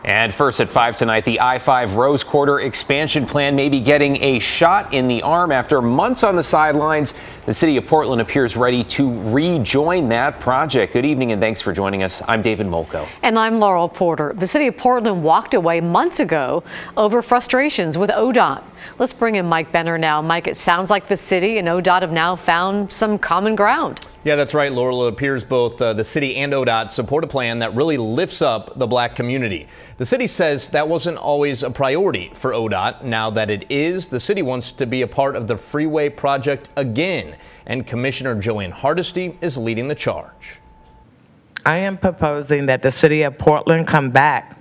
And first at 5 tonight, the I-5 Rose Quarter expansion plan may be getting a shot in the arm after months on the sidelines. The city of Portland appears ready to rejoin that project. Good evening and thanks for joining us. I'm David Molko. And I'm Laurel Porter. The city of Portland walked away months ago over frustrations with ODOT. Let's bring in Mike Benner now. Mike, it sounds like the city and ODOT have now found some common ground. Yeah, that's right, Laurel. It appears both the city and ODOT support a plan that really lifts up the black community. The city says that wasn't always a priority for ODOT. Now that it is, the city wants to be a part of the freeway project again. And Commissioner Joanne Hardesty is leading the charge. I am proposing that the city of Portland come back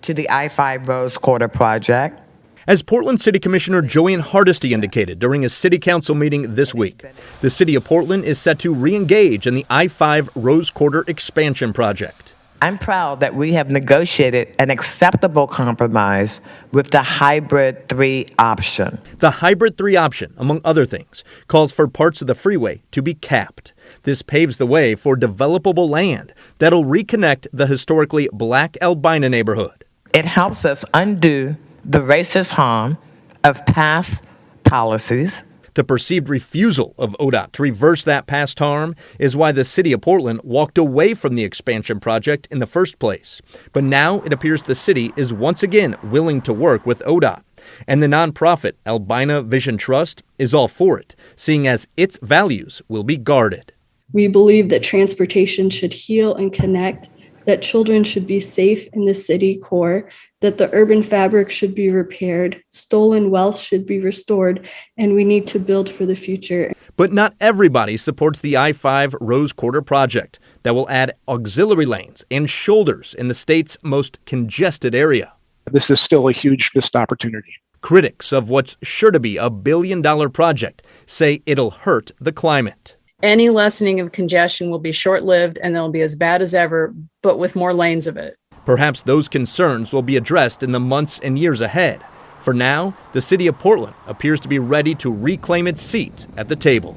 to the I-5 Rose Quarter project. As Portland City Commissioner Joanne Hardesty indicated during a city council meeting this week, the city of Portland is set to re-engage in the I-5 Rose Quarter expansion project. I'm proud that we have negotiated an acceptable compromise with the Hybrid 3 option. The Hybrid 3 option, among other things, calls for parts of the freeway to be capped. This paves the way for developable land that'll reconnect the historically black Albina neighborhood. It helps us undo the racist harm of past policies. The perceived refusal of ODOT to reverse that past harm is why the city of Portland walked away from the expansion project in the first place. But now it appears the city is once again willing to work with ODOT. And the nonprofit Albina Vision Trust is all for it, seeing as its values will be guarded. We believe that transportation should heal and connect, that children should be safe in the city core, that the urban fabric should be repaired, stolen wealth should be restored, and we need to build for the future. But not everybody supports the I-5 Rose Quarter project that will add auxiliary lanes and shoulders in the state's most congested area. This is still a huge missed opportunity. Critics of what's sure to be a billion-dollar project say it'll hurt the climate. Any lessening of congestion will be short-lived and they'll be as bad as ever, but with more lanes of it. Perhaps those concerns will be addressed in the months and years ahead. For now, the city of Portland appears to be ready to reclaim its seat at the table.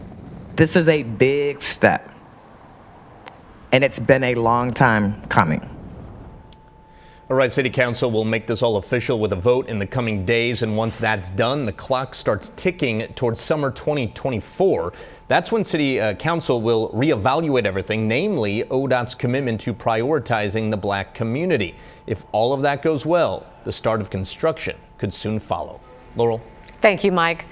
This is a big step, and it's been a long time coming. All right, City Council will make this all official with a vote in the coming days. And once that's done, the clock starts ticking towards summer 2024. That's when City Council will reevaluate everything, namely ODOT's commitment to prioritizing the black community. If all of that goes well, the start of construction could soon follow. Laurel. Thank you, Mike.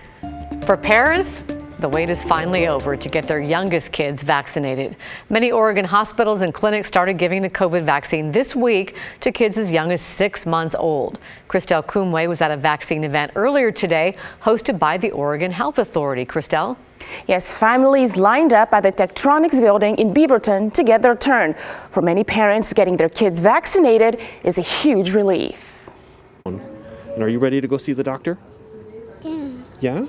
For parents, the wait is finally over to get their youngest kids vaccinated. Many Oregon hospitals and clinics started giving the COVID vaccine this week to kids as young as 6 months old. Christelle Kumwe was at a vaccine event earlier today hosted by the Oregon Health Authority. Christelle? Yes, families lined up at the Tektronix building in Beaverton to get their turn. For many parents, getting their kids vaccinated is a huge relief. And are you ready to go see the doctor? Yeah?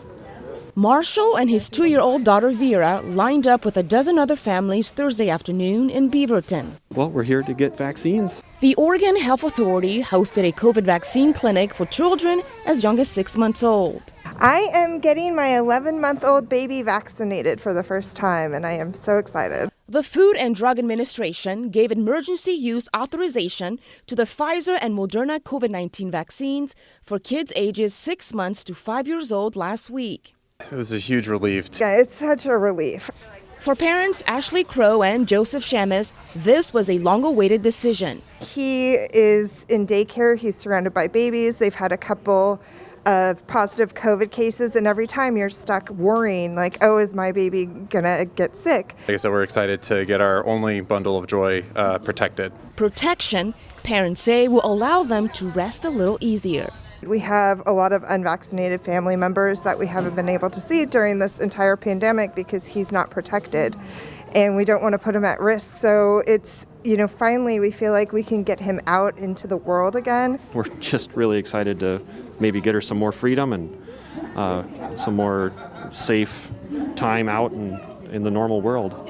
Marshall and his 2-year-old daughter Vera lined up with a dozen other families Thursday afternoon in Beaverton. Well, we're here to get vaccines. The Oregon Health Authority hosted a COVID vaccine clinic for children as young as 6 months old. I am getting my 11-month-old baby vaccinated for the first time, and I am so excited. The Food and Drug Administration gave emergency use authorization to the Pfizer and Moderna COVID-19 vaccines for kids ages 6 months to 5 years old last week. It was a huge relief. Yeah, it's such a relief. For parents Ashley Crow and Joseph Shamus, this was a long-awaited decision. He is in daycare. He's surrounded by babies. They've had a couple of positive COVID cases, and every time you're stuck worrying, like, oh, is my baby gonna get sick? Like I said, we're excited to get our only bundle of joy protected. Protection, parents say, will allow them to rest a little easier. We have a lot of unvaccinated family members that we haven't been able to see during this entire pandemic because he's not protected, and we don't want to put him at risk. So it's, finally we feel like we can get him out into the world again. We're just really excited to maybe get her some more freedom and some more safe time out in the normal world.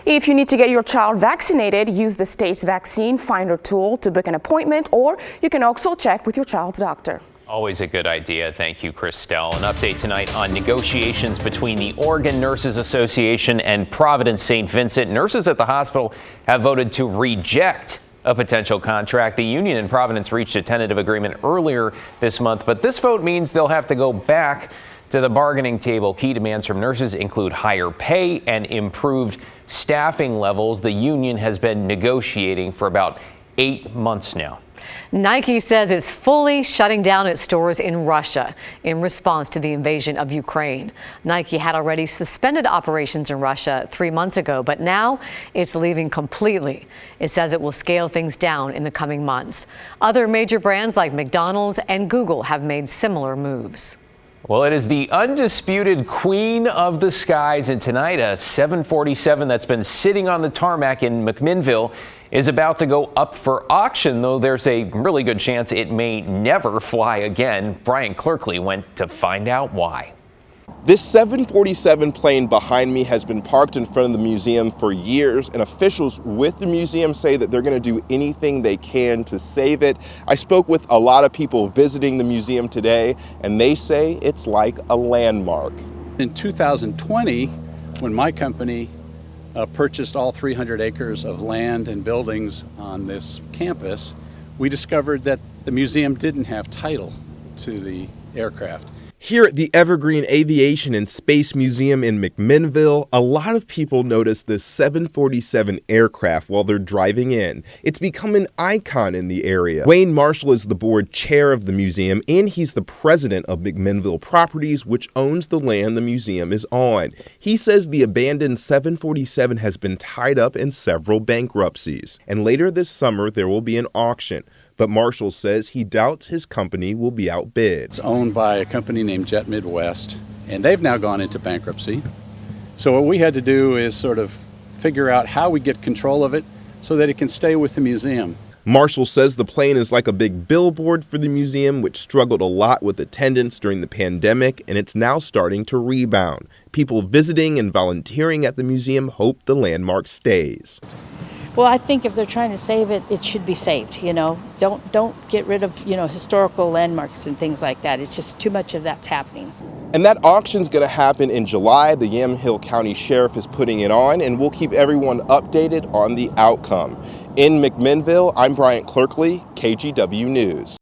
If you need to get your child vaccinated, use the state's vaccine finder tool to book an appointment, or you can also check with your child's doctor. Always a good idea. Thank you, Christelle. An update tonight on negotiations between the Oregon Nurses Association and Providence St. Vincent. Nurses at the hospital have voted to reject A potential contract. The union in Providence reached a tentative agreement earlier this month, but this vote means they'll have to go back to the bargaining table. Key demands from nurses include higher pay and improved staffing levels. The union has been negotiating for about 8 months now. Nike says it's fully shutting down its stores in Russia in response to the invasion of Ukraine. Nike had already suspended operations in Russia 3 months ago, but now it's leaving completely. It says it will scale things down in the coming months. Other major brands like McDonald's and Google have made similar moves. Well, it is the undisputed queen of the skies, and tonight a 747 that's been sitting on the tarmac in McMinnville is about to go up for auction, though there's a really good chance it may never fly again. Brian Clerkley went to find out why. This 747 plane behind me has been parked in front of the museum for years, and officials with the museum say that they're going to do anything they can to save it. I spoke with a lot of people visiting the museum today, and they say it's like a landmark. In 2020, when my company purchased all 300 acres of land and buildings on this campus, we discovered that the museum didn't have title to the aircraft. Here at the Evergreen Aviation and Space Museum in McMinnville, a lot of people notice this 747 aircraft while they're driving in. It's become an icon in the area. Wayne Marshall is the board chair of the museum, and he's the president of McMinnville Properties, which owns the land the museum is on. He says the abandoned 747 has been tied up in several bankruptcies, and later this summer there will be an auction. But Marshall says he doubts his company will be outbid. It's owned by a company named Jet Midwest, and they've now gone into bankruptcy. So what we had to do is sort of figure out how we get control of it so that it can stay with the museum. Marshall says the plane is like a big billboard for the museum, which struggled a lot with attendance during the pandemic, and it's now starting to rebound. People visiting and volunteering at the museum hope the landmark stays. Well, I think if they're trying to save it, it should be saved, you know. Don't get rid of, historical landmarks and things like that. It's just too much of that's happening. And that auction's going to happen in July. The Yamhill County Sheriff is putting it on, and we'll keep everyone updated on the outcome. In McMinnville, I'm Brian Clerkley, KGW News.